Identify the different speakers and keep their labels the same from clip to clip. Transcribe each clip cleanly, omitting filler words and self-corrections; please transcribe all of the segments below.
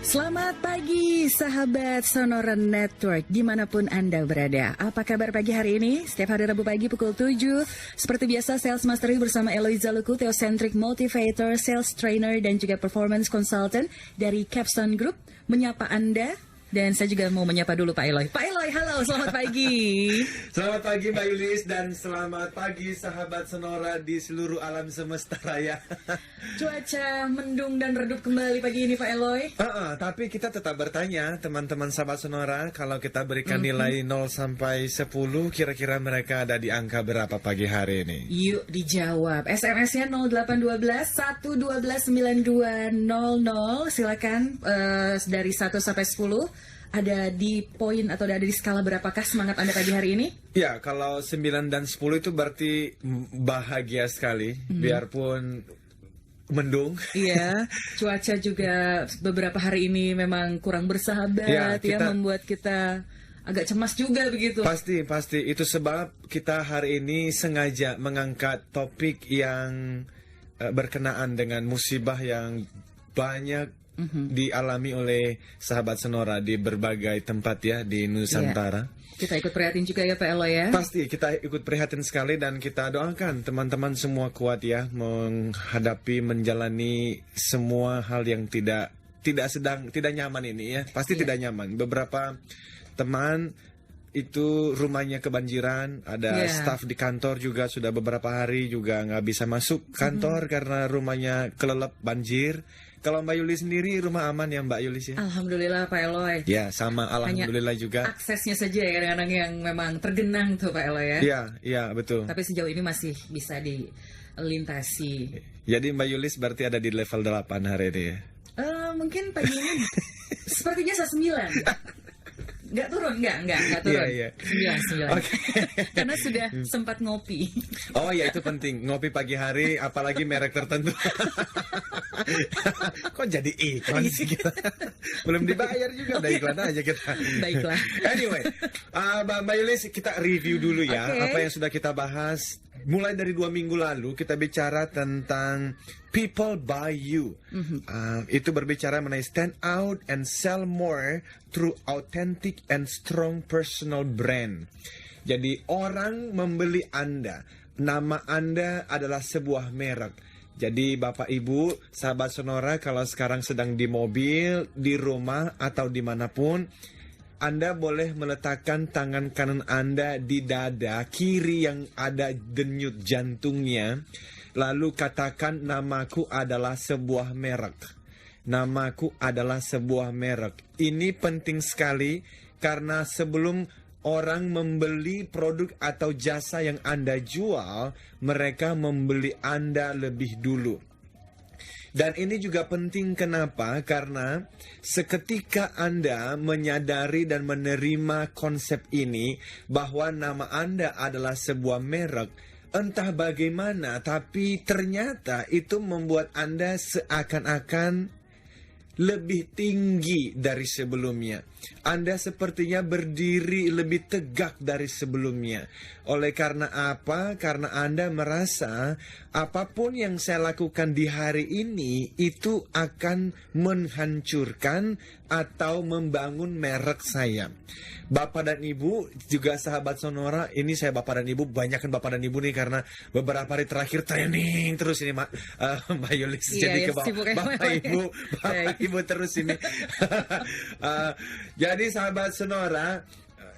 Speaker 1: Selamat pagi sahabat Sonora Network dimanapun Anda berada. Apa kabar pagi hari ini? Setiap hari Rabu pagi pukul 7 seperti biasa Sales Mastery bersama Eloiza Luku, Theocentric Motivator, Sales Trainer dan juga Performance Consultant dari Capstone Group menyapa Anda. Dan saya juga mau menyapa dulu Pak Eloy. Pak Eloy, halo, selamat pagi.
Speaker 2: Selamat pagi Mbak Yulis dan selamat pagi sahabat Sonora di seluruh alam semesta raya.
Speaker 1: Cuaca mendung dan redup kembali pagi ini Pak Eloy.
Speaker 2: Tapi kita tetap bertanya teman-teman sahabat Sonora, kalau kita berikan nilai 0 sampai 10, kira-kira mereka ada di angka berapa pagi hari ini?
Speaker 1: Yuk dijawab. SMS-nya 0812 112 9200. Silakan dari 1 sampai 10. Ada di poin atau ada di skala berapakah semangat Anda pagi hari ini?
Speaker 2: Ya, kalau 9 dan 10 itu berarti bahagia sekali, biarpun mendung.
Speaker 1: Iya, cuaca juga beberapa hari ini memang kurang bersahabat ya, membuat kita agak cemas juga begitu.
Speaker 2: Pasti. Itu sebab kita hari ini sengaja mengangkat topik yang berkenaan dengan musibah yang banyak dialami oleh sahabat Sonora di berbagai tempat ya di Nusantara.
Speaker 1: Kita ikut prihatin juga ya Pak Elo ya.
Speaker 2: Pasti kita ikut prihatin sekali dan kita doakan teman-teman semua kuat ya menghadapi menjalani semua hal yang tidak nyaman ini ya. Pasti tidak nyaman. Beberapa teman itu rumahnya kebanjiran, ada staf di kantor juga sudah beberapa hari juga nggak bisa masuk kantor karena rumahnya kelelep banjir. Kalau Mbak Yuli sendiri rumah aman ya Mbak Yuli ya?
Speaker 1: Alhamdulillah Pak Eloy.
Speaker 2: Ya sama alhamdulillah juga.
Speaker 1: Aksesnya saja ya kadang-kadang yang memang tergenang tuh Pak Eloy ya.
Speaker 2: Iya betul.
Speaker 1: Tapi sejauh ini masih bisa dilintasi.
Speaker 2: Jadi Mbak Yulis berarti ada di level 8 hari ini ya?
Speaker 1: Mungkin pagi ini sepertinya saya 9. Nggak turun.
Speaker 2: Iya.
Speaker 1: 9. Okay. Karena sudah sempat ngopi.
Speaker 2: Oh ya itu penting, ngopi pagi hari, apalagi merek tertentu. Kok jadi iklan sih kita? Belum dibayar juga, udah iklan aja kita.
Speaker 1: Baiklah.
Speaker 2: Anyway, Mbak Yulis kita review dulu ya, apa yang sudah kita bahas. Mulai dari 2 minggu lalu kita bicara tentang people buy you. Itu berbicara mengenai stand out and sell more through authentic and strong personal brand. Jadi orang membeli Anda, nama Anda adalah sebuah merek. Jadi Bapak Ibu, sahabat Sonora, kalau sekarang sedang di mobil, di rumah atau dimanapun, Anda boleh meletakkan tangan kanan Anda di dada kiri yang ada denyut jantungnya. Lalu katakan namaku adalah sebuah merek. Namaku adalah sebuah merek. Ini penting sekali karena sebelum orang membeli produk atau jasa yang Anda jual, mereka membeli Anda lebih dulu. Dan ini juga penting kenapa? Karena seketika Anda menyadari dan menerima konsep ini bahwa nama Anda adalah sebuah merek, entah bagaimana, tapi ternyata itu membuat Anda seakan-akan lebih tinggi dari sebelumnya. Anda sepertinya berdiri lebih tegak dari sebelumnya. Oleh karena apa? Karena Anda merasa apapun yang saya lakukan di hari ini itu akan menghancurkan atau membangun merek saya. Bapak dan Ibu, juga sahabat Sonora, ini saya Bapak dan Ibu, banyakkan Bapak dan Ibu nih karena beberapa hari terakhir training terus ini Mbak Yulis. Jadi ke Bapak Ibu terus ini. Jadi sahabat Sonora,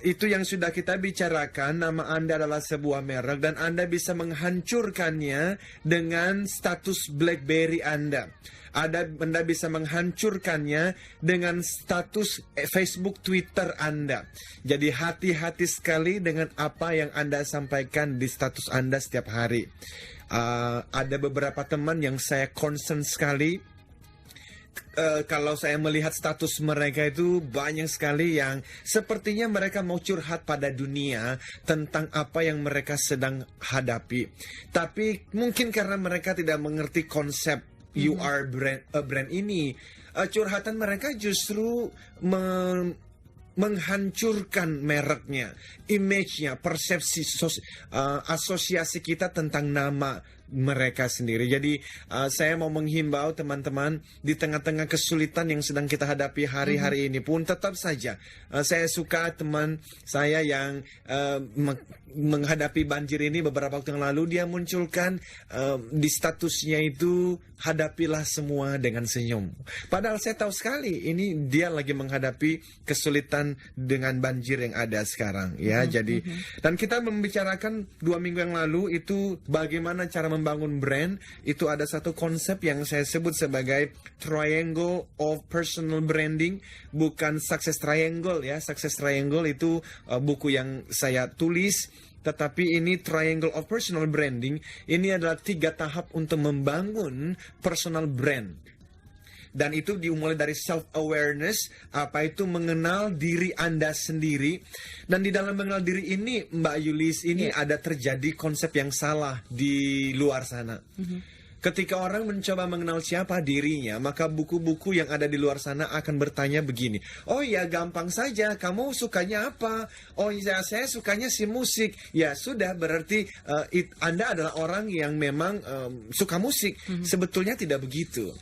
Speaker 2: itu yang sudah kita bicarakan, nama Anda adalah sebuah merek dan Anda bisa menghancurkannya dengan status BlackBerry Anda. Anda bisa menghancurkannya dengan status Facebook, Twitter Anda. Jadi hati-hati sekali dengan apa yang Anda sampaikan di status Anda setiap hari. Ada beberapa teman yang saya concern sekali. Kalau saya melihat status mereka itu banyak sekali yang sepertinya mereka mau curhat pada dunia tentang apa yang mereka sedang hadapi. Tapi mungkin karena mereka tidak mengerti konsep you are a brand ini, curhatan mereka justru menghancurkan mereknya, image-nya, persepsi asosiasi kita tentang nama mereka sendiri. Jadi saya mau menghimbau teman-teman di tengah-tengah kesulitan yang sedang kita hadapi hari-hari ini pun tetap saja saya suka teman saya yang menghadapi banjir ini beberapa waktu yang lalu, dia munculkan di statusnya itu hadapilah semua dengan senyum. Padahal saya tahu sekali ini dia lagi menghadapi kesulitan dengan banjir yang ada sekarang ya. Jadi dan kita membicarakan 2 minggu yang lalu itu bagaimana cara membangun brand. Itu ada satu konsep yang saya sebut sebagai triangle of personal branding, bukan success triangle ya. Success triangle itu buku yang saya tulis, tetapi ini triangle of personal branding. Ini adalah 3 tahap untuk membangun personal brand. Dan itu dimulai dari self-awareness, apa itu mengenal diri Anda sendiri. Dan di dalam mengenal diri ini, Mbak Yulis, ini ada terjadi konsep yang salah di luar sana. Ketika orang mencoba mengenal siapa dirinya, maka buku-buku yang ada di luar sana akan bertanya begini. Oh ya, gampang saja, kamu sukanya apa? Oh ya, saya sukanya si musik. Ya sudah, berarti Anda adalah orang yang memang suka musik. Sebetulnya tidak begitu.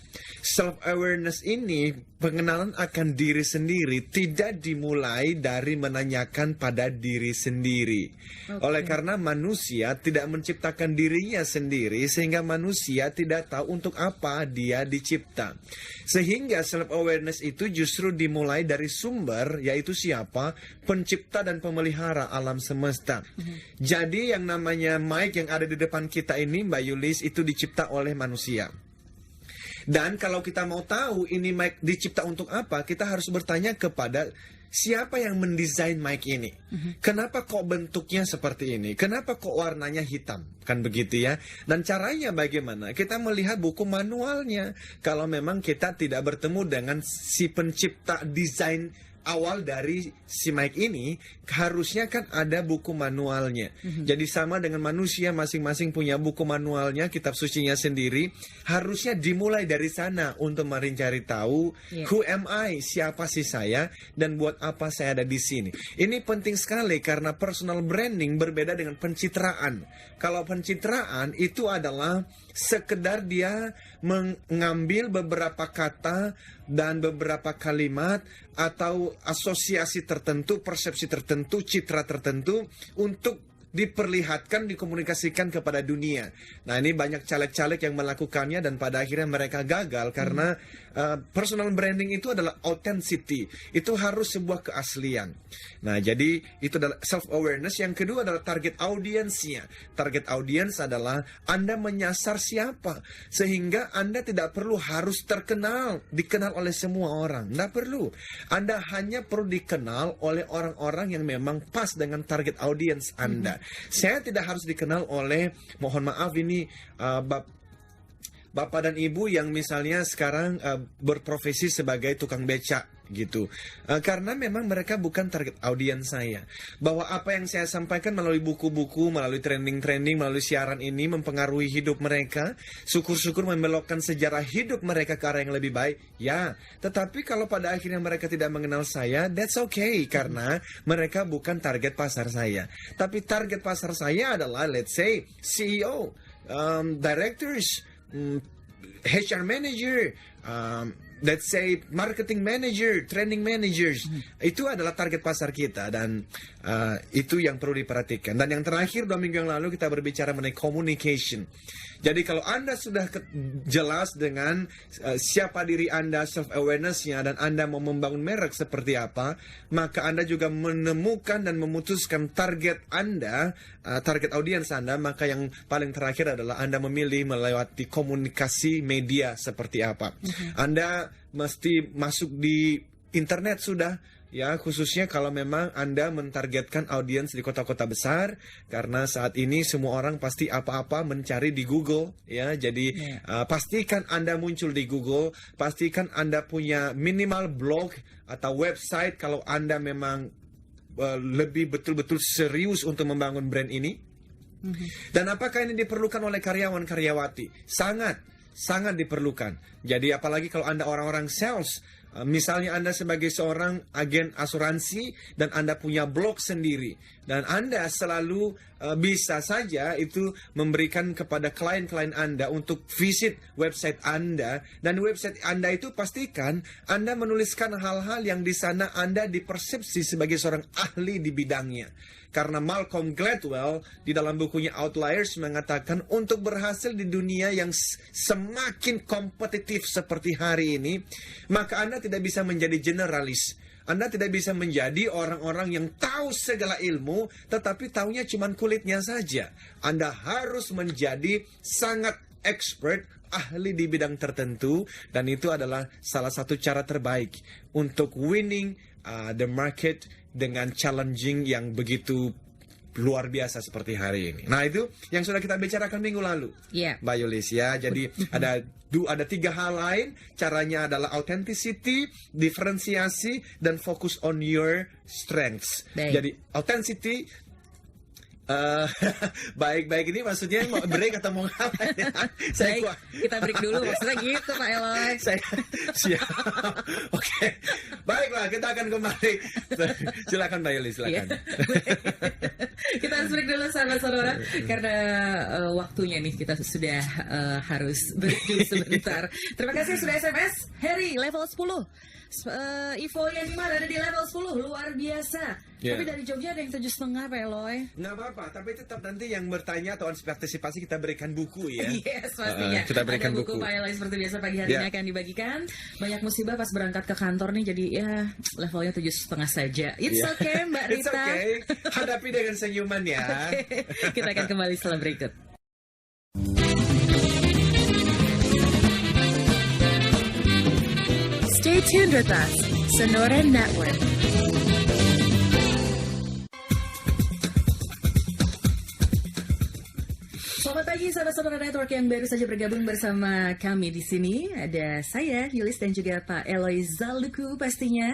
Speaker 2: Self-awareness ini, pengenalan akan diri sendiri, tidak dimulai dari menanyakan pada diri sendiri. Oleh karena manusia tidak menciptakan dirinya sendiri, sehingga manusia tidak tahu untuk apa dia dicipta. Sehingga self-awareness itu justru dimulai dari sumber, yaitu siapa? Pencipta dan pemelihara alam semesta. Jadi yang namanya mic yang ada di depan kita ini, Mbak Yulis, itu dicipta oleh manusia. Dan kalau kita mau tahu ini mic dicipta untuk apa, kita harus bertanya kepada siapa yang mendesain mic ini. Kenapa kok bentuknya seperti ini? Kenapa kok warnanya hitam? Kan begitu ya. Dan caranya bagaimana? Kita melihat buku manualnya. Kalau memang kita tidak bertemu dengan si pencipta desain awal dari si mic ini, harusnya kan ada buku manualnya. Jadi sama dengan manusia, masing-masing punya buku manualnya, kitab sucinya sendiri. Harusnya dimulai dari sana untuk mencari tahu who am I, siapa sih saya, dan buat apa saya ada di sini. Ini penting sekali karena personal branding berbeda dengan pencitraan. Kalau pencitraan itu adalah sekedar dia mengambil beberapa kata dan beberapa kalimat atau asosiasi tertentu, persepsi tertentu, citra tertentu untuk diperlihatkan, dikomunikasikan kepada dunia. Nah, ini banyak caleg-caleg yang melakukannya dan pada akhirnya mereka gagal karena personal branding itu adalah authenticity. Itu harus sebuah keaslian. Nah, jadi itu adalah self-awareness. Yang kedua adalah target audiensnya. Target audience adalah Anda menyasar siapa. Sehingga Anda tidak perlu harus dikenal oleh semua orang. Tidak perlu. Anda hanya perlu dikenal oleh orang-orang yang memang pas dengan target audience Anda. Saya tidak harus dikenal oleh, mohon maaf ini Bapak dan Ibu yang misalnya sekarang berprofesi sebagai tukang becak gitu. Karena memang mereka bukan target audiens saya. Bahwa apa yang saya sampaikan melalui buku-buku, melalui trending-trending, melalui siaran ini mempengaruhi hidup mereka. Syukur-syukur membelokkan sejarah hidup mereka ke arah yang lebih baik. Ya, tetapi kalau pada akhirnya mereka tidak mengenal saya, that's okay. Karena mereka bukan target pasar saya. Tapi target pasar saya adalah, let's say, CEO, directors, HR manager, let's say marketing manager, training managers. Itu adalah target pasar kita dan itu yang perlu diperhatikan. Dan yang terakhir 2 minggu yang lalu kita berbicara mengenai communication. Jadi kalau Anda sudah jelas dengan siapa diri Anda, self-awareness-nya, dan Anda mau membangun merek seperti apa, maka Anda juga menemukan dan memutuskan target Anda, target audiens Anda, maka yang paling terakhir adalah Anda memilih melewati komunikasi media seperti apa. Anda mesti masuk di internet sudah. Ya, khususnya kalau memang Anda mentargetkan audiens di kota-kota besar, karena saat ini semua orang pasti apa-apa mencari di Google, ya. Jadi pastikan Anda muncul di Google, pastikan Anda punya minimal blog atau website kalau Anda memang lebih betul-betul serius untuk membangun brand ini. Dan apakah ini diperlukan oleh karyawan-karyawati? Sangat diperlukan. Jadi apalagi kalau Anda orang-orang sales, Misalnya Anda sebagai seorang agen asuransi dan Anda punya blog sendiri dan Anda selalu bisa saja itu memberikan kepada klien-klien Anda untuk visit website Anda, dan website Anda itu pastikan Anda menuliskan hal-hal yang di sana Anda dipersepsi sebagai seorang ahli di bidangnya. Karena Malcolm Gladwell di dalam bukunya Outliers mengatakan untuk berhasil di dunia yang semakin kompetitif seperti hari ini, maka Anda tidak bisa menjadi generalis. Anda tidak bisa menjadi orang-orang yang tahu segala ilmu, tetapi taunya cuma kulitnya saja. Anda harus menjadi sangat expert, ahli di bidang tertentu, dan itu adalah salah satu cara terbaik untuk winning the market dengan challenging yang begitu luar biasa seperti hari ini. Nah, itu yang sudah kita bicarakan minggu lalu, Mbak Yulis ya. Jadi ada 3 hal lain. Caranya adalah authenticity, diferensiasi, dan focus on your strengths. Jadi authenticity, baik-baik ini maksudnya mau break atau mau ngapain ya?
Speaker 1: Kita break dulu, maksudnya gitu Pak Eloy.
Speaker 2: Siap. Oke. Baiklah, kita akan kembali. Silakan Mbak Yuli, silakan.
Speaker 1: Kita harus break dulu saudara-saudara karena waktunya nih kita sudah harus break dulu sebentar. Terima kasih sudah SMS. Harry level 10. Ivo yang gimana ada di level 10, luar biasa. Tapi dari Jogja ada yang 7,5 Pak Eloy.
Speaker 2: Nggak apa-apa, tapi tetap nanti yang bertanya atau partisipasi kita berikan buku ya.
Speaker 1: Yes, pastinya.
Speaker 2: Kita berikan
Speaker 1: ada buku Pak Eloy seperti biasa pagi hari ini akan dibagikan. Banyak musibah pas berangkat ke kantor nih, jadi ya levelnya 7,5 saja. It's okay Mbak Rita.
Speaker 2: It's okay. Hadapi dengan senyuman ya.
Speaker 1: Kita akan kembali setelah berikut. Stay tuned with us, Sonora Network. Selamat pagi sahabat Sonora Network yang baru saja bergabung bersama kami di sini. Ada saya, Yulis, dan juga Pak Eloy Zaluku pastinya.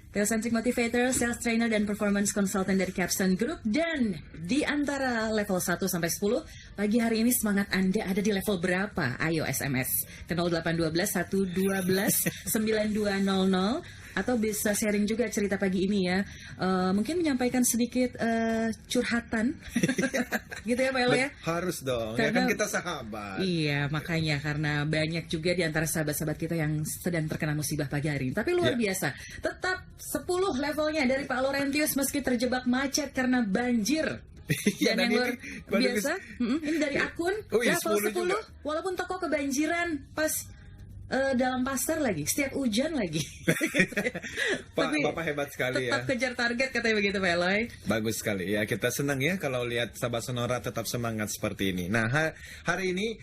Speaker 1: Theocentric Motivator, Sales Trainer, dan Performance Consultant dari Capstone Group. Dan di antara level 1 sampai 10, pagi hari ini semangat Anda ada di level berapa? Ayo SMS ke 0812 112 9200. Atau bisa sharing juga cerita pagi ini ya. Mungkin menyampaikan sedikit curhatan. Gitu ya Pak Elo ya?
Speaker 2: Harus dong, karena, ya kan kita sahabat.
Speaker 1: Iya, makanya karena banyak juga di antara sahabat-sahabat kita yang sedang terkena musibah pagi hari ini. Tapi luar biasa, tetap 10 levelnya dari Pak Laurentius meski terjebak macet karena banjir. Dan yang luar biasa, ini dari akun level 10, walaupun toko kebanjiran pas dalam pasar lagi, setiap hujan lagi.
Speaker 2: Bapak hebat sekali
Speaker 1: tetap kejar target katanya begitu Pak Eloy.
Speaker 2: Bagus sekali ya, kita senang ya kalau lihat sahabat Sonora tetap semangat seperti ini. Nah hari ini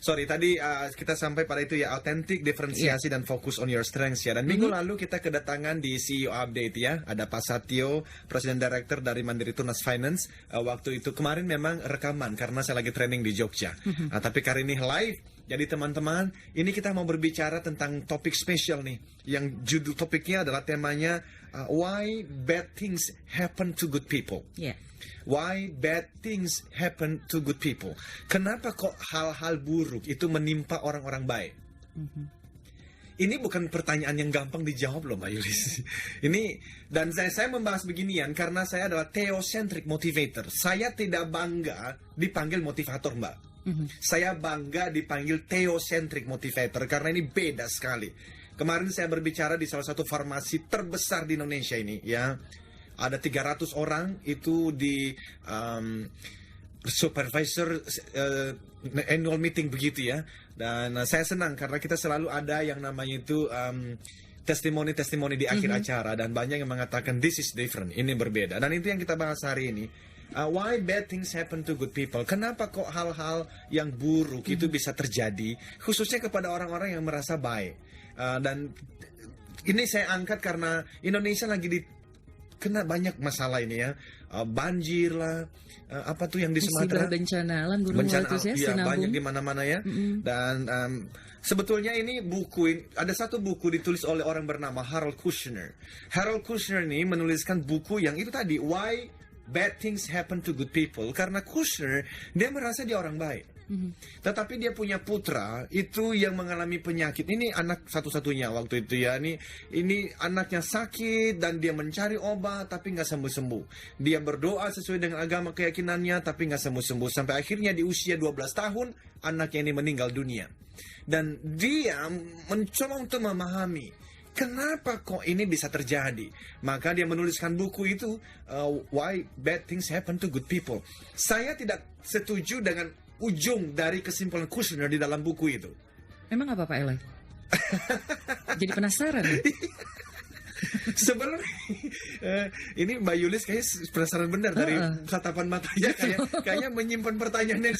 Speaker 2: tadi kita sampai pada itu ya, authentic, diferensiasi, dan fokus on your strengths ya. Dan minggu lalu kita kedatangan di CEO Update ya, ada Pak Satyo, Presiden Director dari Mandiri Tunas Finance. Waktu itu kemarin memang rekaman karena saya lagi training di Jogja. Tapi kali ini live. Jadi teman-teman, ini kita mau berbicara tentang topik spesial nih. Yang judul topiknya adalah temanya Why Bad Things Happen to Good People. Why bad things happen to good people. Kenapa kok hal-hal buruk itu menimpa orang-orang baik? Ini bukan pertanyaan yang gampang dijawab loh Mbak Yulis. Dan saya membahas beginian karena saya adalah theocentric motivator. Saya tidak bangga dipanggil motivator Mbak. Saya bangga dipanggil theocentric motivator karena ini beda sekali. Kemarin saya berbicara di salah satu farmasi terbesar di Indonesia ini ya. Ada 300 orang itu di supervisor annual meeting begitu ya. Dan saya senang karena kita selalu ada yang namanya itu testimoni-testimoni di akhir acara, dan banyak yang mengatakan this is different, ini berbeda. Dan itu yang kita bahas hari ini. Why bad things happen to good people? Kenapa kok hal-hal yang buruk itu bisa terjadi, khususnya kepada orang-orang yang merasa baik? Dan ini saya angkat karena Indonesia lagi kena banyak masalah ini ya, banjir lah, apa tuh yang di Sumatera,
Speaker 1: bencana alam, gunung meletus ya,
Speaker 2: banyak di mana-mana ya. Dan sebetulnya ini ada satu buku ditulis oleh orang bernama Harold Kushner. Harold Kushner ini menuliskan buku yang itu tadi, Why Bad Things Happen to Good People. Karena Kushner, dia merasa dia orang baik. Tetapi dia punya putra itu yang mengalami penyakit. Ini anak satu-satunya waktu itu ya. Ini anaknya sakit dan dia mencari obat tapi nggak sembuh-sembuh. Dia berdoa sesuai dengan agama keyakinannya tapi nggak sembuh-sembuh. Sampai akhirnya di usia 12 tahun anaknya ini meninggal dunia. Dan dia mencoba untuk memahami kenapa kok ini bisa terjadi. Maka dia menuliskan buku itu, Why Bad Things Happen to Good People. Saya tidak setuju dengan ujung dari kesimpulan Kushner di dalam buku itu.
Speaker 1: Emang apa Pak Eloy? Jadi penasaran.
Speaker 2: Sebelum ini Mbak Yulis kayaknya penasaran benar dari tatapan matanya, kayaknya menyimpan pertanyaan yang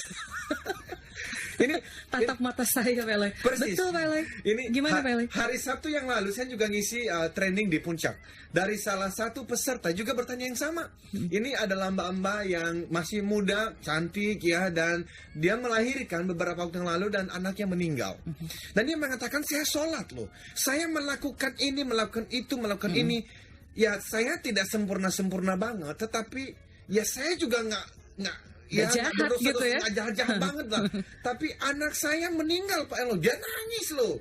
Speaker 2: ini
Speaker 1: tatap mata saya Pak Eloy.
Speaker 2: Persis.
Speaker 1: Betul Pak Eloy.
Speaker 2: Ini
Speaker 1: gimana Pak Eloy?
Speaker 2: Hari Sabtu yang lalu saya juga ngisi training di Puncak. Dari salah satu peserta juga bertanya yang sama. Ini adalah mbak-mbak yang masih muda, cantik ya, dan dia melahirkan beberapa waktu yang lalu dan anaknya meninggal. Dan dia mengatakan saya sholat loh. Saya melakukan ini, melakukan itu, melakukan ini. Ya saya tidak sempurna-sempurna banget, tetapi ya saya juga nggak ya,
Speaker 1: jahat gitu ya.
Speaker 2: Jahat banget lah. Tapi anak saya meninggal Pak Elo. Dia nangis loh.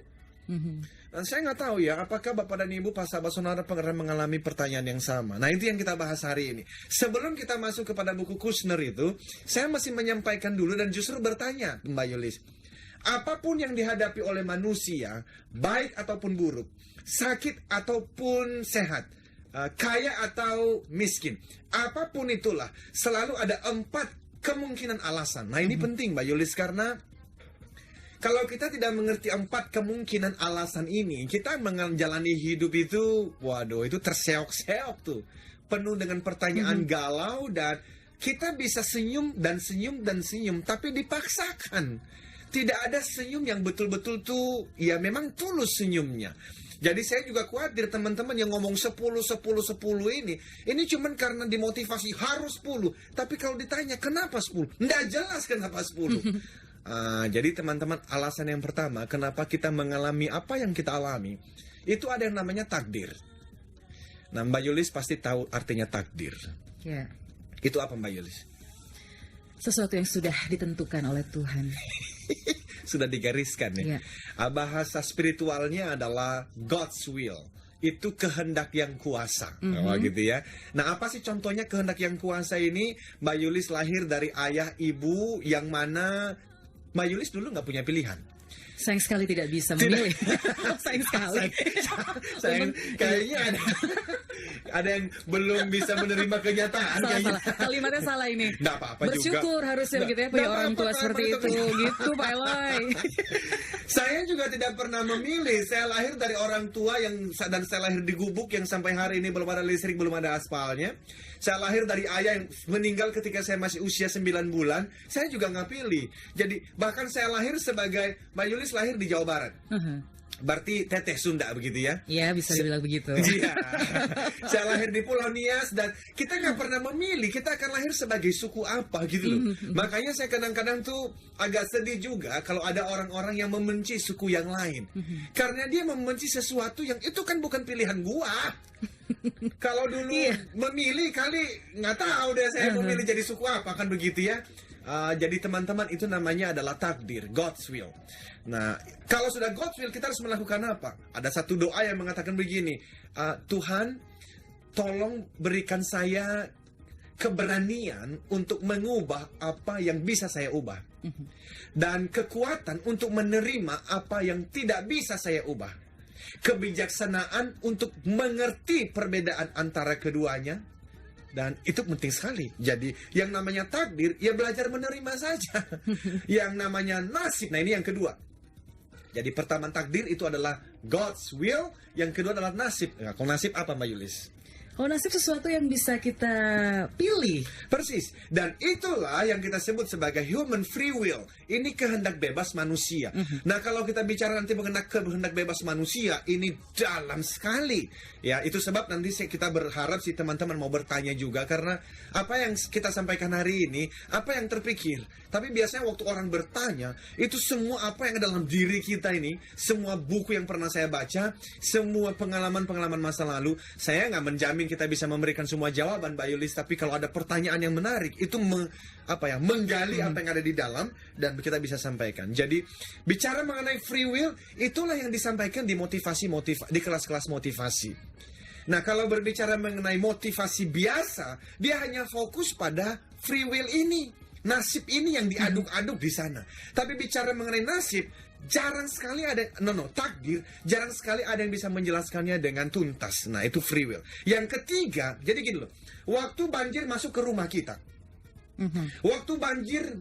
Speaker 2: Dan saya nggak tahu ya, apakah Bapak dan Ibu pas sahabat saudara pernah mengalami pertanyaan yang sama. Nah itu yang kita bahas hari ini. Sebelum kita masuk kepada buku Kushner itu, saya masih menyampaikan dulu dan justru bertanya Mbak Yulis. Apapun yang dihadapi oleh manusia, baik ataupun buruk, sakit ataupun sehat, kaya atau miskin, apapun itulah, selalu ada 4 kemungkinan alasan. Nah ini penting Mbak Yulis, karena kalau kita tidak mengerti 4 kemungkinan alasan ini, kita menjalani hidup itu, waduh, itu terseok-seok tuh, penuh dengan pertanyaan galau, dan kita bisa senyum dan senyum dan senyum, tapi dipaksakan. Tidak ada senyum yang betul-betul tuh, ya memang tulus senyumnya. Jadi saya juga khawatir teman-teman yang ngomong 10 ini cuman karena dimotivasi harus 10. Tapi kalau ditanya kenapa 10? Nggak jelas kenapa 10. Jadi teman-teman, alasan yang pertama kenapa kita mengalami apa yang kita alami, itu ada yang namanya takdir. Nah Mbak Yulis pasti tahu artinya takdir.
Speaker 1: Ya.
Speaker 2: Itu apa Mbak Yulis?
Speaker 1: Sesuatu yang sudah ditentukan oleh Tuhan.
Speaker 2: Sudah digariskan ya. Bahasa spiritualnya adalah God's will. Itu kehendak yang kuasa, gitu ya. Nah, apa sih contohnya kehendak yang kuasa ini? Mbak Yulis lahir dari ayah ibu yang mana Mbak Yulis dulu nggak punya pilihan.
Speaker 1: Sayang sekali tidak bisa memilih. Sayang sekali.
Speaker 2: Sayang, kayaknya ada yang belum bisa menerima kenyataan.
Speaker 1: Salah. Kalimatnya salah ini.
Speaker 2: Nggak apa-apa juga.
Speaker 1: Bersyukur harusnya begitu ya, punya orang tua seperti itu. Gitu Pak Eloy.
Speaker 2: Saya juga tidak pernah memilih. Saya lahir dari orang tua dan saya lahir di gubuk yang sampai hari ini belum ada listrik, belum ada aspalnya. Saya lahir dari ayah yang meninggal ketika saya masih usia 9 bulan. Saya juga nggak pilih. Jadi bahkan saya lahir sebagai Mbak Yulis lahir di Jawa Barat. Berarti teteh Sunda begitu ya?
Speaker 1: Iya, bisa dibilang begitu.
Speaker 2: Iya. Saya lahir di Pulau Nias dan kita nggak pernah memilih kita akan lahir sebagai suku apa gitu loh. Makanya saya kadang-kadang tuh agak sedih juga kalau ada orang-orang yang membenci suku yang lain. Karena dia membenci sesuatu yang itu kan bukan pilihan gua. Kalau dulu memilih kali nggak tahu deh saya memilih jadi suku apa, kan begitu ya. Jadi teman-teman, itu namanya adalah takdir, God's will. Nah, kalau sudah God's will, kita harus melakukan apa? Ada satu doa yang mengatakan begini, Tuhan, tolong berikan saya keberanian untuk mengubah apa yang bisa saya ubah. Dan kekuatan untuk menerima apa yang tidak bisa saya ubah. Kebijaksanaan untuk mengerti perbedaan antara keduanya. Dan itu penting sekali. Jadi yang namanya takdir, ya belajar menerima saja. Yang namanya nasib, nah ini yang kedua. Jadi pertama takdir itu adalah God's will, yang kedua adalah nasib. Nah, kalau nasib apa Mbak Yulis?
Speaker 1: Oh, nasib sesuatu yang bisa kita pilih.
Speaker 2: Persis. Dan itulah yang kita sebut sebagai human free will. Ini kehendak bebas manusia. Nah, kalau kita bicara nanti mengenai kehendak bebas manusia, ini dalam sekali. Ya, itu sebab nanti kita berharap si teman-teman mau bertanya juga. Karena apa yang kita sampaikan hari ini, apa yang terpikir. Tapi biasanya waktu orang bertanya, itu semua apa yang ada dalam diri kita ini, semua buku yang pernah saya baca, semua pengalaman-pengalaman masa lalu, saya nggak menjamin mungkin kita bisa memberikan semua jawaban, Mbak Yulis, tapi kalau ada pertanyaan yang menarik, itu menggali apa yang ada di dalam, dan kita bisa sampaikan. Jadi, bicara mengenai free will, itulah yang disampaikan di di kelas-kelas motivasi. Nah, kalau berbicara mengenai motivasi biasa, dia hanya fokus pada free will ini. Nasib ini yang diaduk-aduk di sana. Tapi bicara mengenai nasib, jarang sekali ada, takdir, jarang sekali ada yang bisa menjelaskannya dengan tuntas. Nah, itu free will. Yang ketiga, jadi gini loh, waktu banjir masuk ke rumah kita, waktu banjir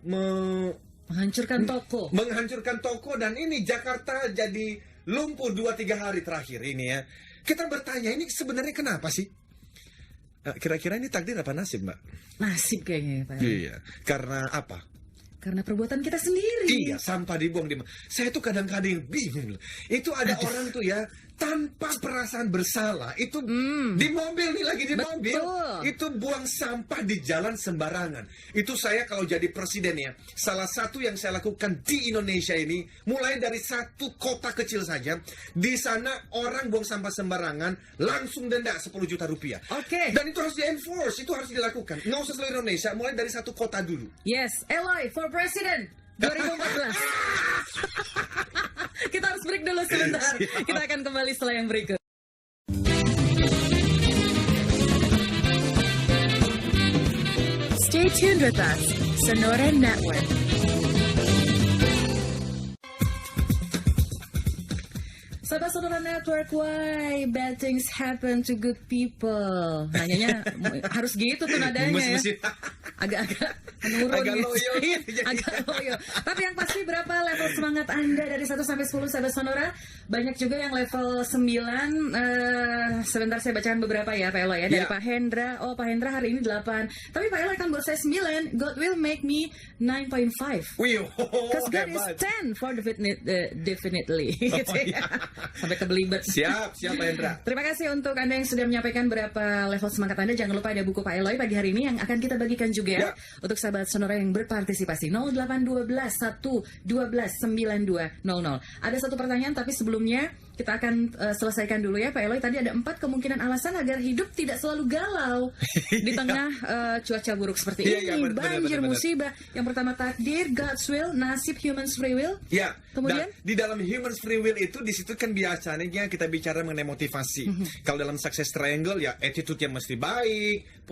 Speaker 2: menghancurkan toko, dan ini Jakarta jadi lumpuh 2-3 hari terakhir ini ya. Kita bertanya, ini sebenarnya kenapa sih? Kira-kira ini takdir apa nasib, Mbak?
Speaker 1: Nasib kayaknya, Pak.
Speaker 2: Iya, karena apa?
Speaker 1: Karena perbuatan kita sendiri.
Speaker 2: Iya, sampah dibuang di mana. Saya tuh kadang-kadang bingung loh. Itu ada orang tuh ya, tanpa perasaan bersalah, itu di mobil nih, lagi di mobil, itu buang sampah di jalan sembarangan. Itu saya kalau jadi presiden ya, salah satu yang saya lakukan di Indonesia ini, mulai dari satu kota kecil saja, di sana orang buang sampah sembarangan, langsung denda 10 juta rupiah.
Speaker 1: Oke.
Speaker 2: Dan itu harus di-enforce, itu harus dilakukan. Nggak usah seluruh Indonesia, mulai dari satu kota dulu.
Speaker 1: Yes, Eloy for President 2014. Kita harus break dulu sebentar. Kita akan kembali setelah yang berikut. Stay tuned with us, Sonora Network. Sahabat Sonora Network, why bad things happen to good people? Nanyanya harus gitu tuh nadanya ya. Agak menurun
Speaker 2: agak
Speaker 1: gitu.
Speaker 2: loyo.
Speaker 1: Agak loyo. Tapi yang pasti berapa level semangat Anda dari 1 sampai 10, sahabat Sonora? Banyak juga yang level 9. Sebentar saya bacakan beberapa ya, Pak Eloy ya. Dari Pak Hendra. Oh, Pak Hendra hari ini 8. Tapi Pak Eloy kan buat saya 9. God will make me 9.5.
Speaker 2: Wih,
Speaker 1: Because God is 10 for definitely. Gitu ya. Sampai kebelibet.
Speaker 2: Siap Pak Hendra.
Speaker 1: Terima kasih untuk Anda yang sudah menyampaikan berapa level semangat Anda. Jangan lupa ada buku Pak Eloy pagi hari ini yang akan kita bagikan juga untuk sahabat Sonora yang berpartisipasi. 0812 112 9200. Ada satu pertanyaan, tapi sebelumnya kita akan selesaikan dulu ya Pak Eloy. Tadi ada 4 kemungkinan alasan agar hidup tidak selalu galau di tengah cuaca buruk seperti ini, banjir, musibah. Yang pertama takdir, God's will, nasib, human's free will.
Speaker 2: Ya.
Speaker 1: Kemudian
Speaker 2: di dalam human's free will itu, di situ kan biasanya kita bicara mengenai motivasi. Kalau dalam success triangle ya, attitude-nya mesti baik,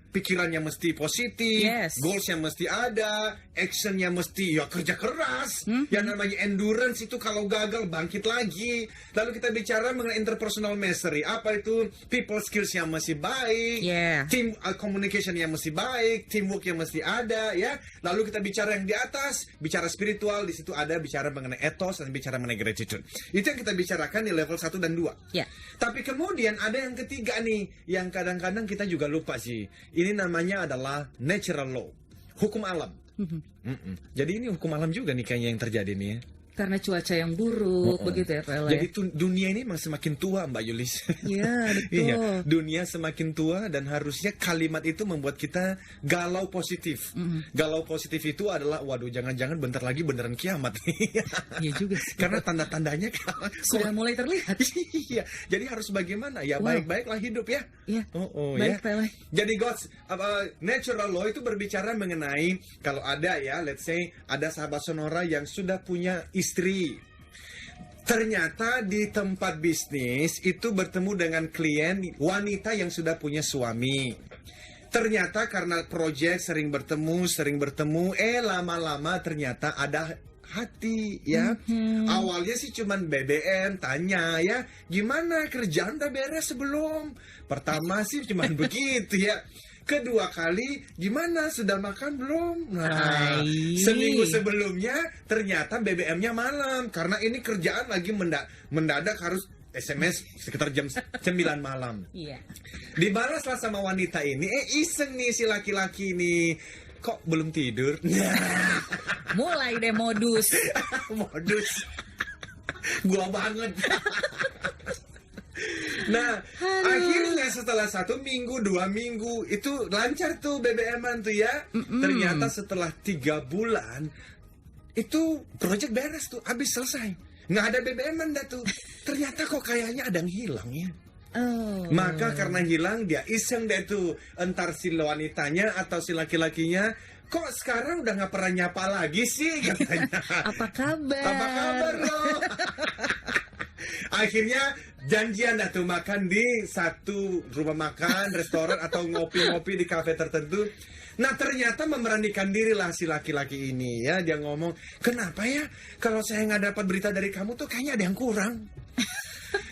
Speaker 2: pikirannya mesti positif, goals-nya mesti ada, action-nya mesti ya kerja keras. Yang namanya endurance itu kalau gagal bangkit lagi. Lalu kita bicara mengenai interpersonal mastery. Apa itu? People skills yang mesti baik, team communication yang mesti baik, teamwork yang mesti ada ya. Lalu kita bicara yang di atas, bicara spiritual, di situ ada bicara mengenai ethos dan bicara mengenai gratitude. Itu yang kita bicarakan di level 1 dan 2. Tapi kemudian ada yang ketiga nih, yang kadang-kadang kita juga lupa sih. Ini namanya adalah natural law, hukum alam. Jadi ini hukum alam juga nih kayaknya yang terjadi nih ya.
Speaker 1: Karena cuaca yang buruk, begitu ya Pak Eloy.
Speaker 2: Jadi dunia ini memang semakin tua, Mbak Yulis.
Speaker 1: Iya, betul.
Speaker 2: Iya, dunia semakin tua dan harusnya kalimat itu membuat kita galau positif. Galau positif itu adalah, waduh, jangan-jangan bentar lagi beneran kiamat.
Speaker 1: Iya juga sih.
Speaker 2: Karena tanda-tandanya
Speaker 1: sudah mulai terlihat.
Speaker 2: Iya, jadi harus bagaimana? Ya baik-baiklah hidup ya.
Speaker 1: Iya. Baik, Pak Eloy.
Speaker 2: Jadi God's natural law itu berbicara mengenai kalau ada ya, let's say ada sahabat Sonora yang sudah punya istri. Ternyata di tempat bisnis itu bertemu dengan klien wanita yang sudah punya suami. Ternyata karena proyek sering bertemu, lama-lama ternyata ada hati ya. Awalnya sih cuman BBM, tanya ya, gimana kerjaan udah beres sebelum? Pertama sih cuman begitu ya. Kedua kali, gimana sudah makan belum? Nah, seminggu sebelumnya ternyata BBM-nya malam karena ini kerjaan lagi mendadak harus SMS sekitar jam 9 malam. Dibalaslah sama wanita ini, iseng nih si laki-laki ini. Kok belum tidur?
Speaker 1: Mulai deh modus.
Speaker 2: Gua banget. Nah, akhirnya setelah 1 minggu, 2 minggu itu lancar tuh BBM-an tuh ya. Ternyata setelah 3 bulan itu project beres tuh, habis selesai. nggak ada BBM dah tuh. Ternyata kok kayaknya ada yang hilang ya. Maka karena hilang dia iseng deh tuh, entar si wanitanya atau si laki-lakinya, kok sekarang udah nggak pernah nyapa lagi sih katanya.
Speaker 1: Apa kabar?
Speaker 2: Apa kabar lo? Akhirnya janjian dah tuh makan di satu rumah makan, restoran atau ngopi-ngopi di kafe tertentu. Nah ternyata memberanikan diri lah si laki-laki ini ya. Dia ngomong, kenapa ya kalau saya nggak dapat berita dari kamu tuh kayaknya ada yang kurang.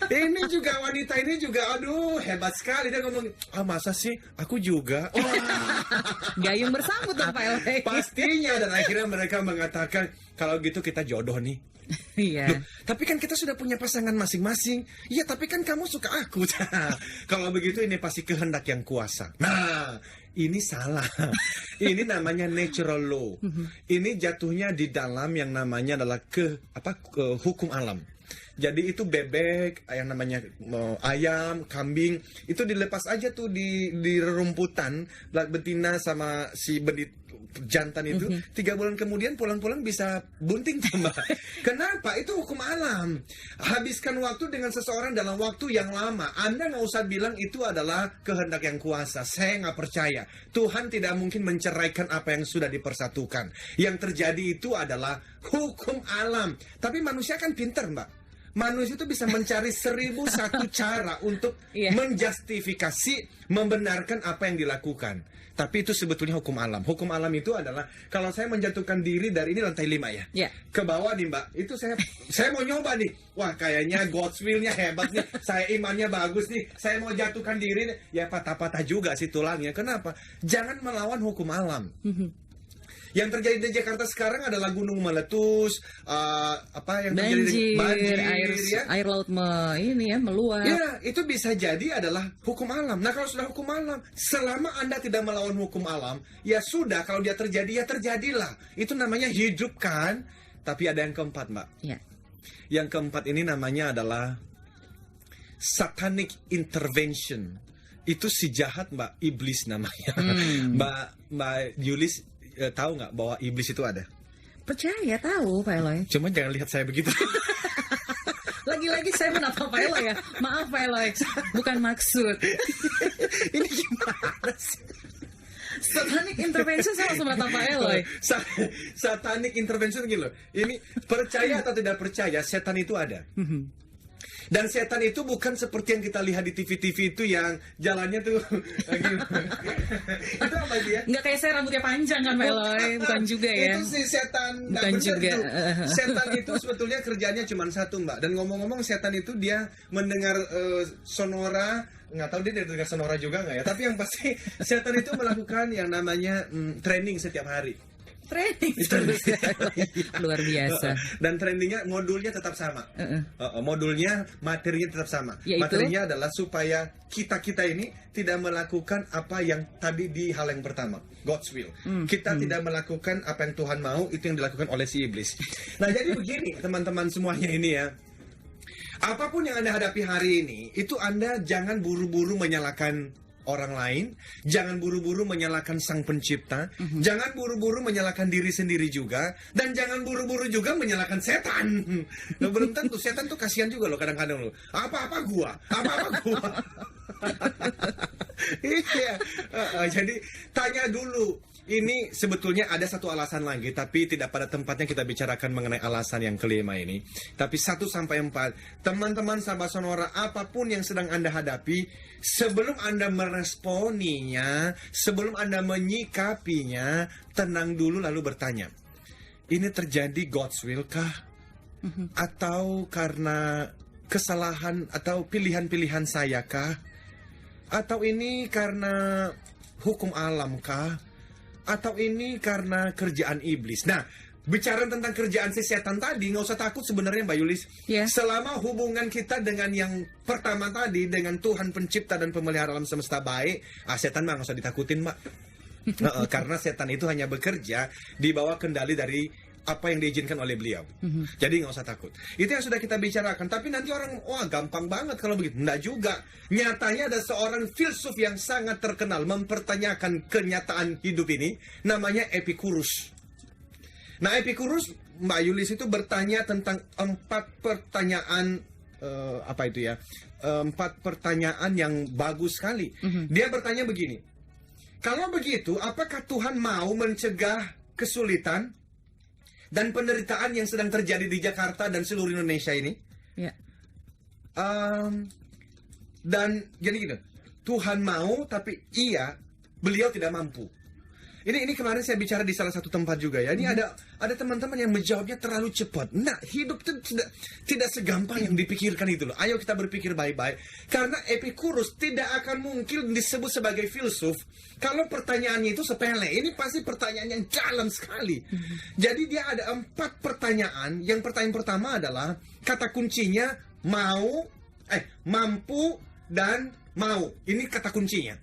Speaker 2: Ini juga wanita ini juga, aduh hebat sekali. Dia ngomong, masa sih aku juga.
Speaker 1: Gayung bersambut dong Pak Eloy.
Speaker 2: Pastinya. Dan akhirnya mereka mengatakan, kalau gitu kita jodoh nih.
Speaker 1: Iya.
Speaker 2: Loh, tapi kan kita sudah punya pasangan masing-masing. Iya, tapi kan kamu suka aku. Kalau begitu ini pasti kehendak yang kuasa. Nah, ini salah. Ini namanya natural law. Ini jatuhnya di dalam yang namanya adalah hukum alam. Jadi itu bebek, yang namanya ayam, kambing, itu dilepas aja tuh di rerumputan, betina sama si jantan itu, 3 bulan kemudian pulang-pulang bisa bunting tambah. Kenapa? Itu hukum alam. Habiskan waktu dengan seseorang dalam waktu yang lama. Anda nggak usah bilang itu adalah kehendak yang kuasa. Saya nggak percaya. Tuhan tidak mungkin menceraikan apa yang sudah dipersatukan. Yang terjadi itu adalah hukum alam. Tapi manusia kan pinter, Mbak. Manusia itu bisa mencari 1001 cara untuk menjustifikasi, membenarkan apa yang dilakukan. Tapi itu sebetulnya hukum alam. Hukum alam itu adalah, kalau saya menjatuhkan diri dari ini lantai 5 ya, ke bawah nih Mbak, itu saya mau nyoba nih. Wah kayaknya God's will-nya hebat nih, saya imannya bagus nih, saya mau jatuhkan diri nih. Ya patah-patah juga sih tulangnya. Kenapa? Jangan melawan hukum alam. Yang terjadi di Jakarta sekarang adalah gunung meletus, yang terjadi banjir,
Speaker 1: air laut meluap.
Speaker 2: Ya, itu bisa jadi adalah hukum alam. Nah, kalau sudah hukum alam, selama Anda tidak melawan hukum alam, ya sudah, kalau dia terjadi, ya terjadilah. Itu namanya hidup kan? Tapi ada yang keempat, Mbak. Ya. Yang keempat ini namanya adalah satanic intervention. Itu si jahat, Mbak, iblis namanya. Mbak Yulis tahu nggak bahwa iblis itu ada?
Speaker 1: Percaya, tahu Pak Eloy.
Speaker 2: Cuma jangan lihat saya begitu.
Speaker 1: Lagi-lagi saya menapa Pak Eloy ya. Maaf Pak Eloy, bukan maksud.
Speaker 2: Ini gimana sih?
Speaker 1: Satanic intervention saya langsung menapa Pak Eloy.
Speaker 2: Satanic intervention gitu loh. Ini percaya atau tidak percaya, setan itu ada. Dan setan itu bukan seperti yang kita lihat di TV-TV itu yang jalannya tuh itu apa dia?
Speaker 1: Nggak kayak saya rambutnya panjang kan Pak Eloy, bukan juga ya.
Speaker 2: Itu si setan,
Speaker 1: bukan juga.
Speaker 2: Setan itu sebetulnya kerjanya cuma satu Mbak. Dan ngomong-ngomong setan itu dia mendengar sonora, nggak tahu dia dengar sonora juga nggak ya. Tapi yang pasti setan itu melakukan yang namanya training setiap hari.
Speaker 1: Training luar biasa.
Speaker 2: Dan trainingnya modulnya tetap sama. Modulnya materinya tetap sama. Yaitu? Materinya adalah supaya kita ini tidak melakukan apa yang tadi di hal yang pertama, God's will. Kita tidak melakukan apa yang Tuhan mau, itu yang dilakukan oleh si iblis. Nah jadi begini teman-teman semuanya ini ya. Apapun yang Anda hadapi hari ini, itu Anda jangan buru-buru menyalahkan orang lain, jangan buru-buru menyalahkan Sang Pencipta, jangan buru-buru menyalahkan diri sendiri juga, dan jangan buru-buru juga menyalahkan setan. Nah, belum tentu setan tuh kasihan juga loh kadang-kadang loh. Apa-apa gua. Iya. Jadi tanya dulu. Ini sebetulnya ada satu alasan lagi, tapi tidak pada tempatnya kita bicarakan mengenai alasan yang kelima ini. Tapi 1 sampai 4, teman-teman sahabat Sonora, apapun yang sedang Anda hadapi, sebelum Anda meresponinya, sebelum Anda menyikapinya, tenang dulu lalu bertanya, ini terjadi God's will kah? Atau karena kesalahan atau pilihan-pilihan saya kah? Atau ini karena hukum alam kah? Atau ini karena kerjaan iblis? Nah, bicara tentang kerjaan si setan tadi, nggak usah takut sebenarnya Mbak Yulis. Selama hubungan kita dengan yang pertama tadi, dengan Tuhan pencipta dan pemelihara alam semesta baik, setan mah nggak usah ditakutin Mbak. Karena setan itu hanya bekerja di bawah kendali dari apa yang diizinkan oleh beliau. Jadi nggak usah takut. Itu yang sudah kita bicarakan. Tapi nanti orang, wah gampang banget kalau begitu. Nggak juga. Nyatanya ada seorang filsuf yang sangat terkenal mempertanyakan kenyataan hidup ini. Namanya Epicurus. Nah, Epicurus Mbak Yulis itu bertanya tentang 4 pertanyaan, apa itu ya? 4 pertanyaan yang bagus sekali. Dia bertanya begini, kalau begitu, apakah Tuhan mau mencegah kesulitan dan penderitaan yang sedang terjadi di Jakarta dan seluruh Indonesia ini?
Speaker 1: Ya.
Speaker 2: Dan jadi gitu, Tuhan mau, tapi beliau tidak mampu. Ini kemarin saya bicara di salah satu tempat juga ya. Ini ada teman-teman yang menjawabnya terlalu cepat. Nah, hidup itu tidak segampang yang dipikirkan itu loh. Ayo kita berpikir baik-baik. Karena Epikurus tidak akan mungkin disebut sebagai filsuf kalau pertanyaannya itu sepele. Ini pasti pertanyaan yang dalam sekali. Jadi dia ada 4 pertanyaan. Yang pertanyaan pertama adalah kata kuncinya mampu dan mau. Ini kata kuncinya.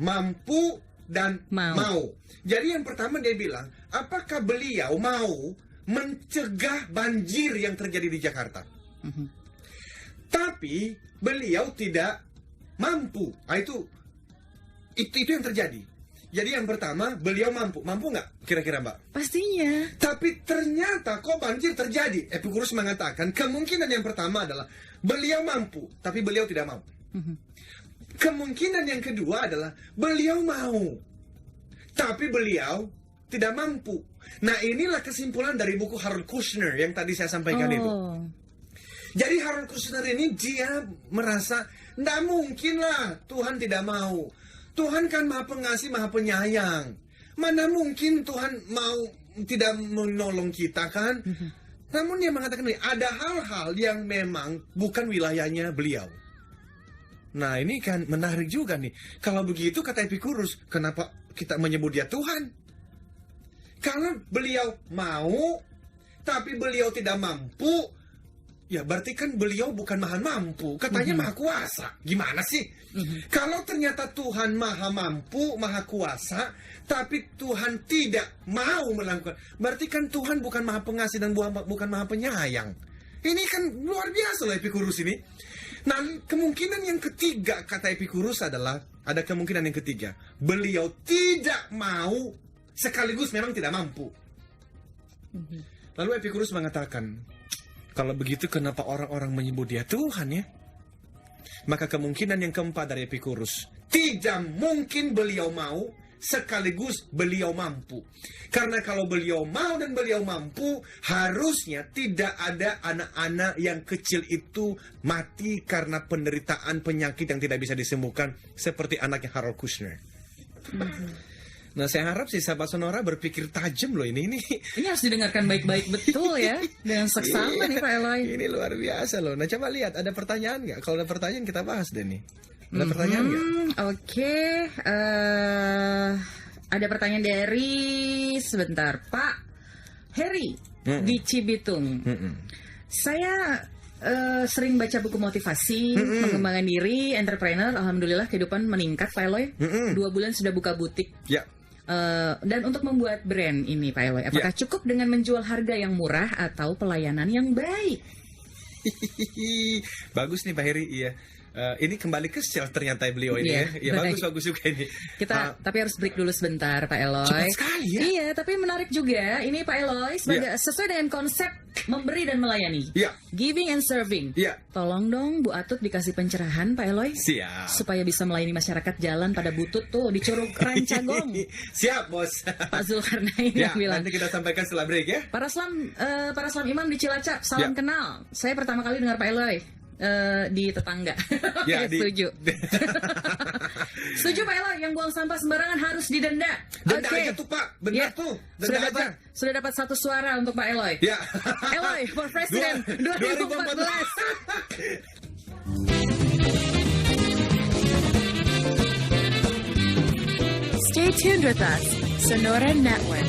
Speaker 2: Mampu dan mau. Jadi yang pertama dia bilang, apakah beliau mau mencegah banjir yang terjadi di Jakarta? Tapi beliau tidak mampu. Itu yang terjadi. Jadi yang pertama, beliau mampu. Mampu nggak kira-kira, Mbak?
Speaker 1: Pastinya.
Speaker 2: Tapi ternyata kok banjir terjadi? Epikurus mengatakan kemungkinan yang pertama adalah beliau mampu, tapi beliau tidak mampu. Kemungkinan yang kedua adalah beliau mau, tapi beliau tidak mampu. Nah, inilah kesimpulan dari buku Harold Kushner yang tadi saya sampaikan itu. Jadi Harold Kushner ini dia merasa, tidak mungkin lah Tuhan tidak mau. Tuhan kan Maha Pengasih, Maha Penyayang. Mana mungkin Tuhan mau tidak menolong kita kan? Namun dia mengatakan, ada hal-hal yang memang bukan wilayahnya beliau. Nah, ini kan menarik juga nih. Kalau begitu kata Epikurus, kenapa kita menyebut dia Tuhan? Kalau beliau mau, tapi beliau tidak mampu, ya berarti kan beliau bukan maha mampu. Katanya maha kuasa. Gimana sih? Kalau ternyata Tuhan maha mampu, maha kuasa, tapi Tuhan tidak mau melakukan, berarti kan Tuhan bukan maha pengasih dan bukan maha penyayang. Ini kan luar biasa loh Epikurus ini. Nah, kemungkinan yang ketiga kata Epikurus adalah, ada kemungkinan yang ketiga, beliau tidak mau sekaligus memang tidak mampu. Lalu Epikurus mengatakan, kalau begitu kenapa orang-orang menyebut dia Tuhan ya? Maka kemungkinan yang keempat dari Epikurus, tidak mungkin beliau mau sekaligus beliau mampu. Karena kalau beliau mau dan beliau mampu, harusnya tidak ada anak-anak yang kecil itu mati karena penderitaan penyakit yang tidak bisa disembuhkan seperti anaknya Harold Kushner. Nah, saya harap sih sahabat Sonora berpikir tajam loh ini.
Speaker 1: Ini harus didengarkan baik-baik betul ya, dengan seksama nih Pak Eloy.
Speaker 2: Ini luar biasa loh. Nah, coba lihat ada pertanyaan nggak? Kalau ada pertanyaan kita bahas deh nih. Ada pertanyaan nggak?
Speaker 1: Oke, ada pertanyaan dari sebentar Pak Heri di Cibitung. Saya sering baca buku motivasi, mengembangkan diri, entrepreneur. Alhamdulillah kehidupan meningkat Pak Eloy. 2 bulan sudah buka butik.
Speaker 2: Ya.
Speaker 1: Dan untuk membuat brand ini Pak Eloy, apakah cukup dengan menjual harga yang murah atau pelayanan yang baik?
Speaker 2: Bagus nih Pak Heri, iya. Ini kembali ke sel ternyata beliau ini ya. Bagus juga ini.
Speaker 1: Kita tapi harus break dulu sebentar Pak Eloy.
Speaker 2: Cepat sekali ya.
Speaker 1: Iya, tapi menarik juga. Ini Pak Eloy sesuai dengan konsep memberi dan melayani.
Speaker 2: Iya.
Speaker 1: Giving and serving.
Speaker 2: Iya.
Speaker 1: Tolong dong Bu Atut dikasih pencerahan Pak Eloy.
Speaker 2: Siap.
Speaker 1: Supaya bisa melayani masyarakat jalan pada butut tuh di Curug Rancagong.
Speaker 2: Siap, Bos.
Speaker 1: Pak Zulkarnain yang bilang.
Speaker 2: Nanti kita sampaikan setelah break ya.
Speaker 1: Para Islam Imam di Cilacap, salam kenal. Saya pertama kali dengar Pak Eloy. Di tetangga. Setuju. Setuju Pak Eloy, yang buang sampah sembarangan harus didenda.
Speaker 2: Denda aja tuh Pak, benar tuh. Denda
Speaker 1: sudah dapat 1 suara untuk Pak Eloy.
Speaker 2: Ya.
Speaker 1: Eloy for President 2014. Stay tuned with us, Sonora Network.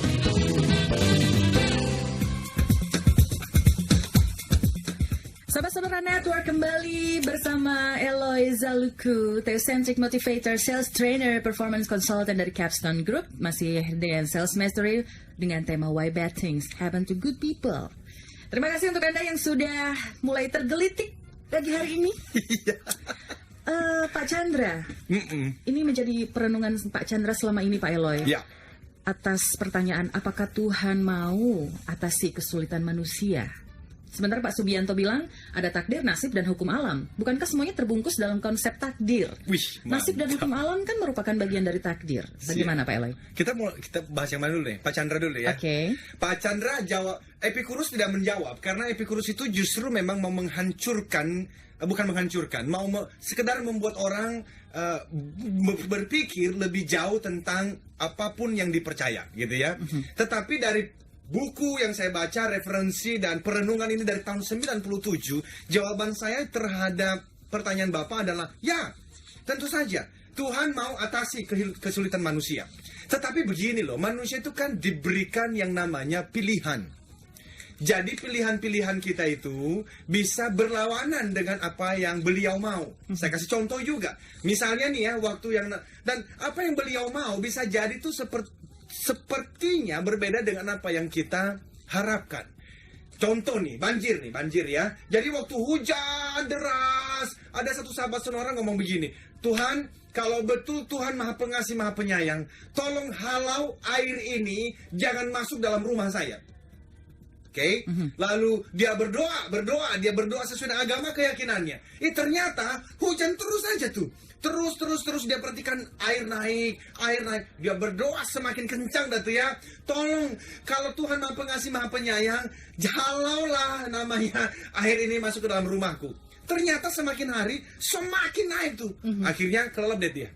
Speaker 1: Sahabat Sonora Network kembali bersama Eloy Zaluku, Theocentric Motivator, Sales Trainer, Performance Consultant dari Capstone Group. Masih dengan Sales Mastery dengan tema Why Bad Things Happen to Good People. Terima kasih untuk Anda yang sudah mulai tergelitik pagi hari ini. Pak Chandra, ini menjadi perenungan Pak Chandra selama ini Pak Eloy.
Speaker 2: Ya.
Speaker 1: atas pertanyaan apakah Tuhan mau atasi kesulitan manusia. Sementara Pak Subianto bilang ada takdir, nasib, dan hukum alam. Bukankah semuanya terbungkus dalam konsep takdir?
Speaker 2: Wih,
Speaker 1: nasib dan hukum alam kan merupakan bagian dari takdir. Bagaimana Pak Eloy?
Speaker 2: Kita bahas yang mana dulu nih? Pak Chandra dulu ya.
Speaker 1: Oke.
Speaker 2: Pak Chandra jawab, Epikurus tidak menjawab karena Epikurus itu justru memang mau menghancurkan, sekedar membuat orang berpikir lebih jauh tentang apapun yang dipercaya, gitu ya. Tetapi dari buku yang saya baca, referensi dan perenungan ini dari tahun 97, jawaban saya terhadap pertanyaan Bapak adalah, ya, tentu saja Tuhan mau atasi kesulitan manusia. Tetapi begini loh, manusia itu kan diberikan yang namanya pilihan. Jadi pilihan-pilihan kita itu bisa berlawanan dengan apa yang beliau mau. Saya kasih contoh juga. Misalnya nih ya, dan apa yang beliau mau bisa jadi itu sepertinya berbeda dengan apa yang kita harapkan. Contoh nih, banjir ya. Jadi waktu hujan deras, ada satu sahabat seorang ngomong begini, Tuhan, kalau betul Tuhan Maha Pengasih, Maha Penyayang, tolong halau air ini jangan masuk dalam rumah saya. Oke, lalu dia berdoa sesuai dengan agama keyakinannya. Ternyata hujan terus aja tuh. Terus dia perhatikan air naik. Dia berdoa semakin kencang dah tuh ya. Tolong, kalau Tuhan Maha Pengasih, Maha Penyayang, halaulah namanya air ini masuk ke dalam rumahku. Ternyata semakin hari semakin naik tuh. Akhirnya kelelep deh dia.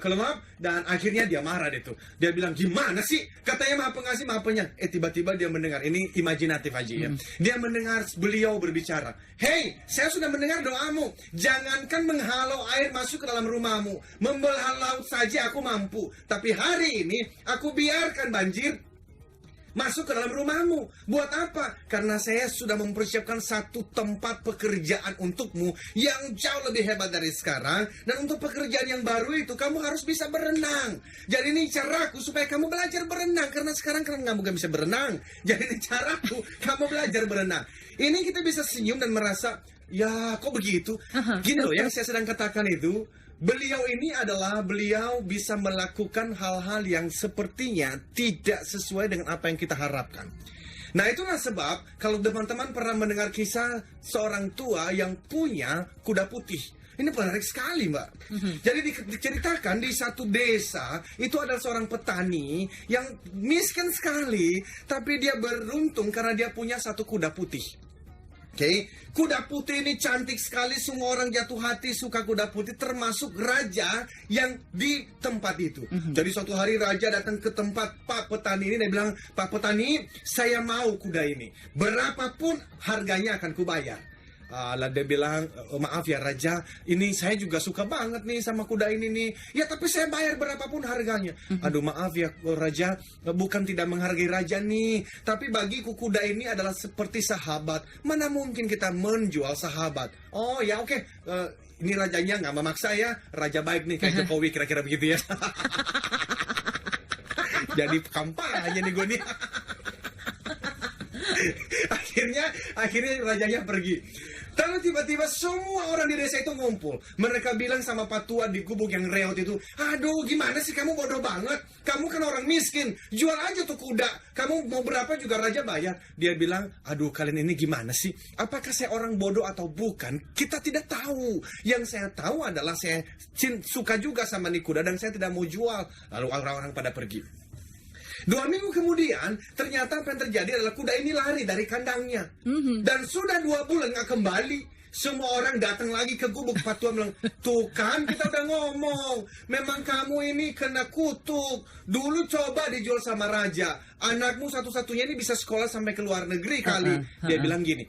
Speaker 2: Kelelep dan akhirnya dia marah deh tuh. Dia bilang, gimana sih? Katanya Maha Pengasih, Maha Penyayang. Tiba-tiba dia mendengar, ini imajinatif aja ya. Dia mendengar beliau berbicara. Hei, saya sudah mendengar doamu. Jangankan menghalau air masuk ke dalam rumahmu. Membelah laut saja aku mampu. Tapi hari ini aku biarkan banjir masuk ke dalam rumahmu. Buat apa? Karena saya sudah mempersiapkan satu tempat pekerjaan untukmu yang jauh lebih hebat dari sekarang. Dan untuk pekerjaan yang baru itu kamu harus bisa berenang. Jadi ini caraku supaya kamu belajar berenang. Karena sekarang kamu gak bisa berenang. Jadi ini caraku, kamu belajar berenang. Ini kita bisa senyum dan merasa, ya kok begitu? Gini loh yang saya sedang katakan itu, beliau bisa melakukan hal-hal yang sepertinya tidak sesuai dengan apa yang kita harapkan. Nah, itulah sebab kalau teman-teman pernah mendengar kisah seorang tua yang punya kuda putih. Ini menarik sekali, Mbak. Jadi diceritakan di satu desa, itu adalah seorang petani yang miskin sekali, tapi dia beruntung karena dia punya satu kuda putih. Oke, kuda putih ini cantik sekali, semua orang jatuh hati suka kuda putih, termasuk raja yang di tempat itu. Jadi suatu hari raja datang ke tempat Pak Petani ini, dia bilang, Pak Petani, saya mau kuda ini, berapapun harganya akan kubayar. Lah dia bilang, maaf ya raja, ini saya juga suka banget nih sama kuda ini nih. Ya tapi saya bayar berapapun harganya. Aduh maaf ya raja, bukan tidak menghargai raja nih, tapi bagiku kuda ini adalah seperti sahabat. Mana mungkin kita menjual sahabat. Oh ya oke. Ini rajanya nggak memaksa ya, raja baik nih kayak Jokowi kira-kira begitu ya. Jadi kampanye nih gue nih. akhirnya rajanya pergi. Lalu tiba-tiba semua orang di desa itu ngumpul. Mereka bilang sama Pak Tua di gubuk yang reot itu, aduh gimana sih kamu bodoh banget. Kamu kan orang miskin, jual aja tuh kuda. Kamu mau berapa juga raja bayar. Dia bilang, aduh kalian ini gimana sih? Apakah saya orang bodoh atau bukan? Kita tidak tahu. Yang saya tahu adalah saya suka juga sama nih kuda dan saya tidak mau jual. Lalu orang-orang pada pergi. 2 minggu kemudian, ternyata apa yang terjadi adalah kuda ini lari dari kandangnya. Dan sudah 2 bulan nggak kembali. Semua orang datang lagi ke gubuk. Pak Tua bilang, tuh kan kita udah ngomong. Memang kamu ini kena kutuk. Dulu coba dijual sama raja. Anakmu satu-satunya ini bisa sekolah sampai ke luar negeri kali. Dia bilang gini,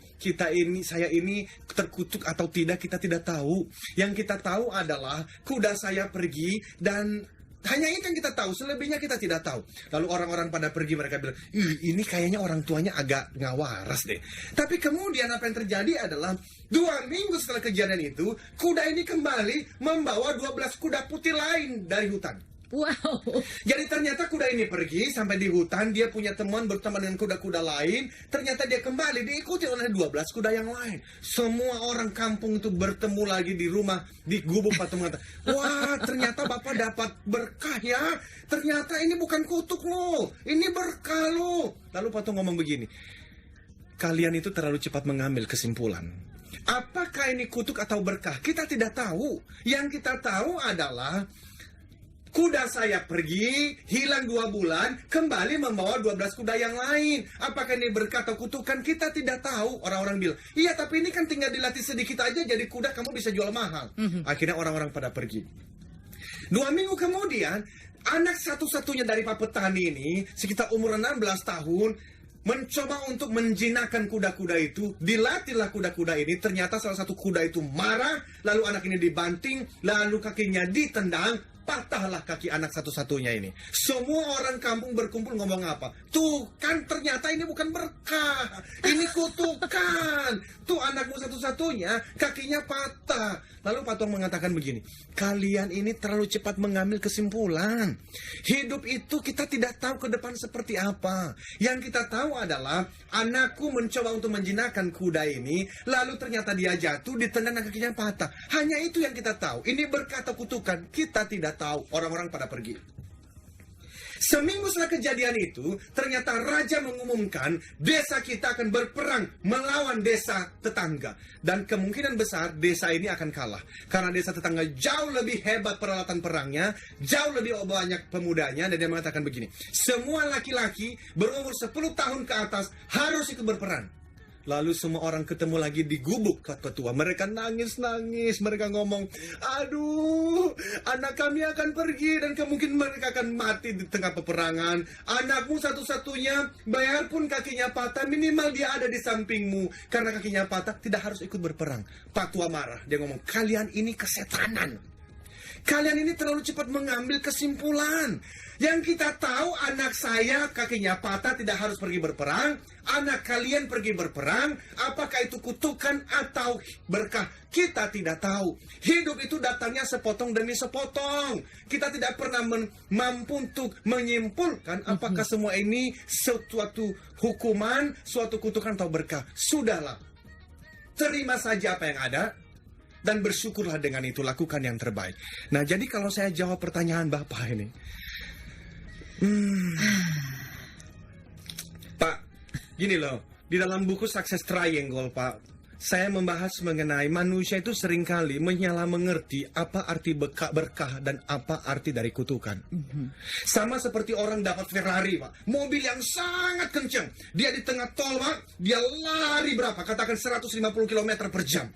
Speaker 2: saya ini terkutuk atau tidak, kita tidak tahu. Yang kita tahu adalah kuda saya pergi dan hanya itu yang kita tahu, selebihnya kita tidak tahu. Lalu orang-orang pada pergi, mereka bilang, ini kayaknya orang tuanya agak nggak waras deh. Tapi kemudian apa yang terjadi adalah 2 minggu setelah kejadian itu, kuda ini kembali membawa 12 kuda putih lain dari hutan.
Speaker 1: Wow.
Speaker 2: Jadi ternyata kuda ini pergi sampai di hutan, dia punya teman berteman dengan kuda-kuda lain. Ternyata dia kembali diikuti oleh 12 kuda yang lain. Semua orang kampung itu bertemu lagi di rumah, di gubuk patung mengatakan, wah ternyata Bapak dapat berkah ya. Ternyata ini bukan kutuk lo, ini berkah lo. Lalu patung ngomong begini, kalian itu terlalu cepat mengambil kesimpulan. Apakah ini kutuk atau berkah? Kita tidak tahu. Yang kita tahu adalah kuda saya pergi, hilang 2 bulan, kembali membawa 12 kuda yang lain. Apakah ini berkah atau kutukan? Kita tidak tahu. Orang-orang bilang, iya tapi ini kan tinggal dilatih sedikit aja, jadi kuda kamu bisa jual mahal. Akhirnya orang-orang pada pergi. 2 minggu kemudian, anak satu-satunya dari Pak Petani ini, sekitar umur 16 tahun, mencoba untuk menjinakkan kuda-kuda itu. Dilatihlah kuda-kuda ini. Ternyata salah satu kuda itu marah, lalu anak ini dibanting, lalu kakinya ditendang. Patahlah kaki anak satu-satunya ini. Semua orang kampung berkumpul ngomong apa? Tuh kan ternyata ini bukan berkah, ini kutukan. Tuh anakmu satu-satunya kakinya patah. Lalu patung mengatakan begini, kalian ini terlalu cepat mengambil kesimpulan. Hidup itu kita tidak tahu ke depan seperti apa. Yang kita tahu adalah anakku mencoba untuk menjinakkan kuda ini, lalu ternyata dia jatuh, ditendang dan kakinya patah. Hanya itu yang kita tahu. Ini berkah atau kutukan, kita tidak tahu. Orang-orang pada pergi. Seminggu setelah kejadian itu, ternyata raja mengumumkan desa kita akan berperang melawan desa tetangga. Dan kemungkinan besar desa ini akan kalah. Karena desa tetangga jauh lebih hebat peralatan perangnya, jauh lebih banyak pemudanya. Dan dia mengatakan begini, semua laki-laki berumur 10 tahun ke atas harus ikut berperang. Lalu semua orang ketemu lagi di gubuk ketua. Mereka nangis-nangis. Mereka ngomong, aduh, anak kami akan pergi dan kemungkinan mereka akan mati di tengah peperangan. Anakmu satu-satunya, biarpun kakinya patah, minimal dia ada di sampingmu. Karena kakinya patah, tidak harus ikut berperang. Pak Tua marah. Dia ngomong, kalian ini kesetanan. Kalian ini terlalu cepat mengambil kesimpulan. Yang kita tahu anak saya kakinya patah tidak harus pergi berperang. Anak kalian pergi berperang. Apakah itu kutukan atau berkah? Kita tidak tahu. Hidup itu datangnya sepotong demi sepotong. Kita tidak pernah mampu untuk menyimpulkan apakah semua ini suatu hukuman, suatu kutukan atau berkah. Sudahlah. Terima saja apa yang ada. Dan bersyukurlah dengan itu, lakukan yang terbaik. Nah, jadi kalau saya jawab pertanyaan Bapak ini. Pak, gini loh. Di dalam buku Success Triangle, Pak, saya membahas mengenai manusia itu seringkali menyalah mengerti apa arti berkah dan apa arti dari kutukan. Sama seperti orang dapat Ferrari, Pak. Mobil yang sangat kencang. Dia di tengah tol, Pak. Dia lari berapa? Katakan 150 km per jam.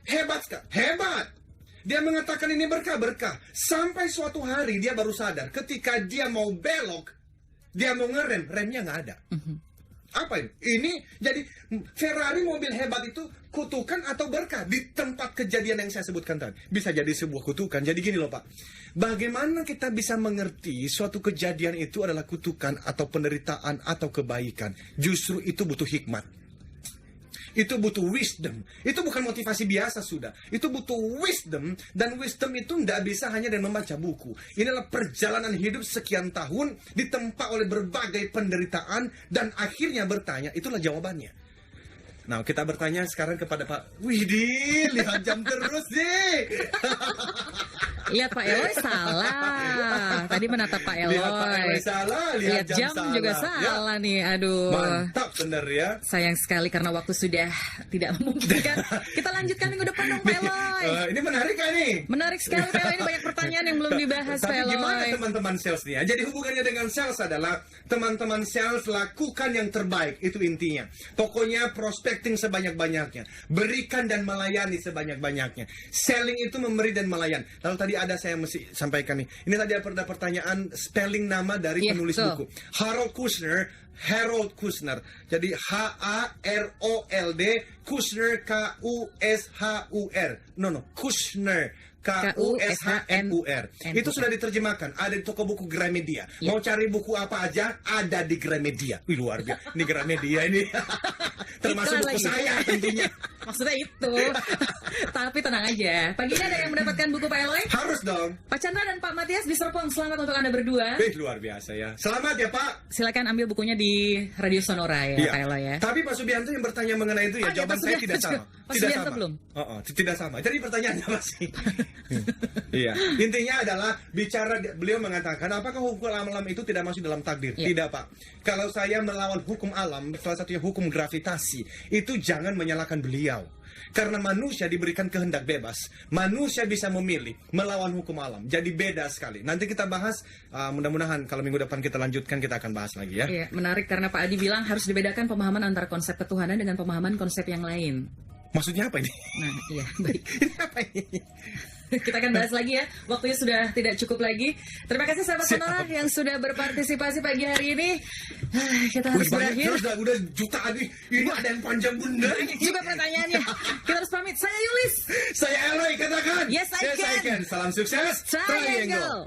Speaker 2: Hebat sekali, hebat. Dia mengatakan ini berkah. Sampai suatu hari dia baru sadar ketika dia mau belok, dia mau ngerem, remnya nggak ada. Apa ini? Ini jadi Ferrari mobil hebat itu kutukan atau berkah di tempat kejadian yang saya sebutkan tadi. Bisa jadi sebuah kutukan. Jadi gini loh Pak, bagaimana kita bisa mengerti suatu kejadian itu adalah kutukan atau penderitaan atau kebaikan? Justru itu butuh hikmat. Itu butuh wisdom. Itu bukan motivasi biasa sudah. Itu butuh wisdom. Dan wisdom itu tidak bisa hanya dengan membaca buku. Inilah perjalanan hidup sekian tahun ditempa oleh berbagai penderitaan. Dan akhirnya bertanya, itulah jawabannya. Nah, kita bertanya sekarang kepada Pak Widih, lihat jam terus deh.
Speaker 1: Lihat Pak Eloy salah. Tadi menatap Pak Eloy.
Speaker 2: Lihat Pak Eloy salah, lihat jam salah.
Speaker 1: juga salah ya. Nih, aduh.
Speaker 2: Mantap bener ya.
Speaker 1: Sayang sekali karena waktu sudah tidak memungkinkan. Kita lanjutkan minggu depan dong Pak Eloy.
Speaker 2: Ini menarik kan nih?
Speaker 1: Menarik sekali Pak Eloy, ini banyak pertanyaan yang belum dibahas Pak Eloy.
Speaker 2: Tapi gimana teman-teman sales nih ya? Jadi hubungannya dengan sales adalah teman-teman sales lakukan yang terbaik, itu intinya. Pokoknya prospecting sebanyak-banyaknya, berikan dan melayani sebanyak-banyaknya. Selling itu memberi dan melayan. Lalu tadi ada saya mesti sampaikan nih. Ini tadi ada pertanyaan spelling nama dari penulis buku. Harold Kushner Harold Kushner. Jadi Harold Kushner Kushur. No, Kushner Kushner. Itu sudah diterjemahkan, ada di toko buku Gramedia. Mau cari buku apa aja, ada di Gramedia. Wih, luar biasa. Ini Gramedia ini. Termasuk buku saya tentunya.
Speaker 1: Maksudnya itu. Tapi tenang aja. Pagi ini ada yang mendapatkan buku Pak Eloy?
Speaker 2: Harus dong.
Speaker 1: Pak Chandra dan Pak Matias di Serpong, selamat untuk Anda berdua.
Speaker 2: Wih, luar biasa ya. Selamat ya, Pak.
Speaker 1: Silakan ambil bukunya di Radio Sonora ya, Pak Eloy ya.
Speaker 2: Tapi Pak Subianto yang bertanya mengenai itu ya, jawaban saya tidak sama.
Speaker 1: Pak Subianto belum?
Speaker 2: Tidak sama. Jadi pertanyaannya masih. Iya. Intinya adalah beliau mengatakan apakah hukum alam itu tidak masuk dalam takdir? Tidak, Pak. Kalau saya melawan hukum alam, salah satunya hukum gravitasi, itu jangan menyalahkan beliau. Karena manusia diberikan kehendak bebas. Manusia bisa memilih melawan hukum alam. Jadi beda sekali. Nanti kita bahas, mudah-mudahan kalau minggu depan kita lanjutkan, kita akan bahas lagi ya.
Speaker 1: Iya, menarik karena Pak Adi bilang harus dibedakan pemahaman antara konsep ketuhanan dengan pemahaman konsep yang lain.
Speaker 2: Maksudnya apa ini?
Speaker 1: Nah, iya, baik.
Speaker 2: Apa ini?
Speaker 1: Kita akan bahas lagi ya. Waktunya sudah tidak cukup lagi. Terima kasih sahabat Sonora yang sudah berpartisipasi pagi hari ini. Kita harus berakhir.
Speaker 2: Udah jutaan nih. Ini ada yang panjang bunda.
Speaker 1: Juga pertanyaannya. Kita harus pamit. Saya Yulis.
Speaker 2: Saya Eloy, katakan.
Speaker 1: Yes, I can.
Speaker 2: Salam sukses.
Speaker 1: Triangle.